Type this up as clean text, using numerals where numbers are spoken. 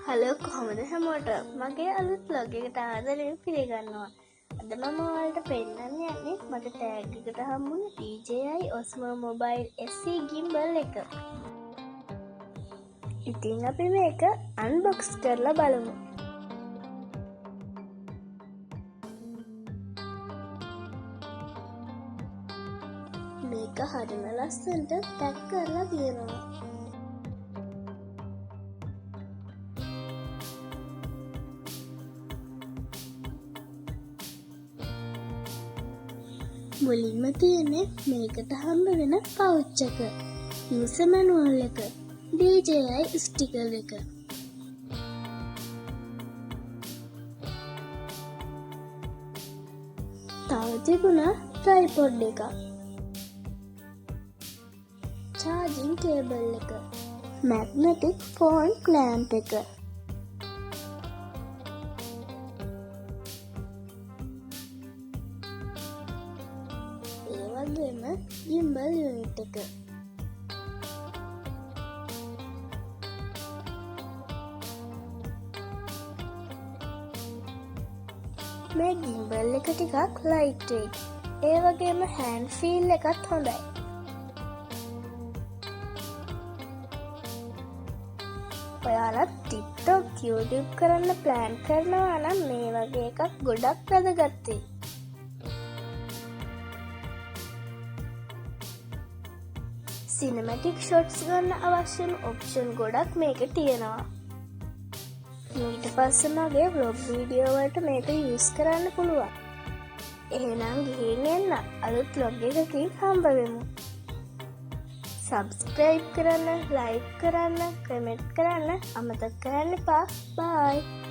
Hello කොහොමද හැමෝට මගේ අලුත් vlog එකට ආදරයෙන් පිළිගන්නවා. අද මම ඔයාලට පෙන්නන්න යන්නේ මට ටැග් එකට හම්බුන DJI Osmo Mobile SE gimbal එක. ඉතින් අපි මේක අන්බොක්ස් කරලා බලමු. මේක හරිම ලස්සනට පැක් කරලා තියෙනවා. මුලින්ම තියෙන්නේ මේකට හම්බ වෙන පවුච් එක, යූසර් මැනුවල් එක, DJI ස්ටිකර් එක. තව තිබුණා ට්‍රයිපොඩ් එක, චාර්ජින් කේබල් එක, මැග්නටික් ෆෝන් ක්ලෑම්ප් එක. වගේම gimbal unit එක. මේ gimbal එක ටිකක් light weight. ඒ වගේම hand feel එකත් හොඳයි. ඔයාලත් TikTok, YouTube කරන්න plan කරනවා නම් මේ වගේ එකක් ගොඩක් වැදගත් වෙයි. සිනමැටික් ෂොට්ස් ගන්න අවශ්‍යම ඔප්ෂන් ගොඩක් මේක තියෙනවා. ඊට පස්සේ මගේ vlog වීඩියෝ වලට මේක යූස් කරන්න පුළුවන්. එහෙනම් ගිහින් එන්න අලුත් vlog එකකින් හම්බ වෙමු. subscribe කරන්න, like කරන්න, comment කරන්න අමතක කරන්න එපා. bye.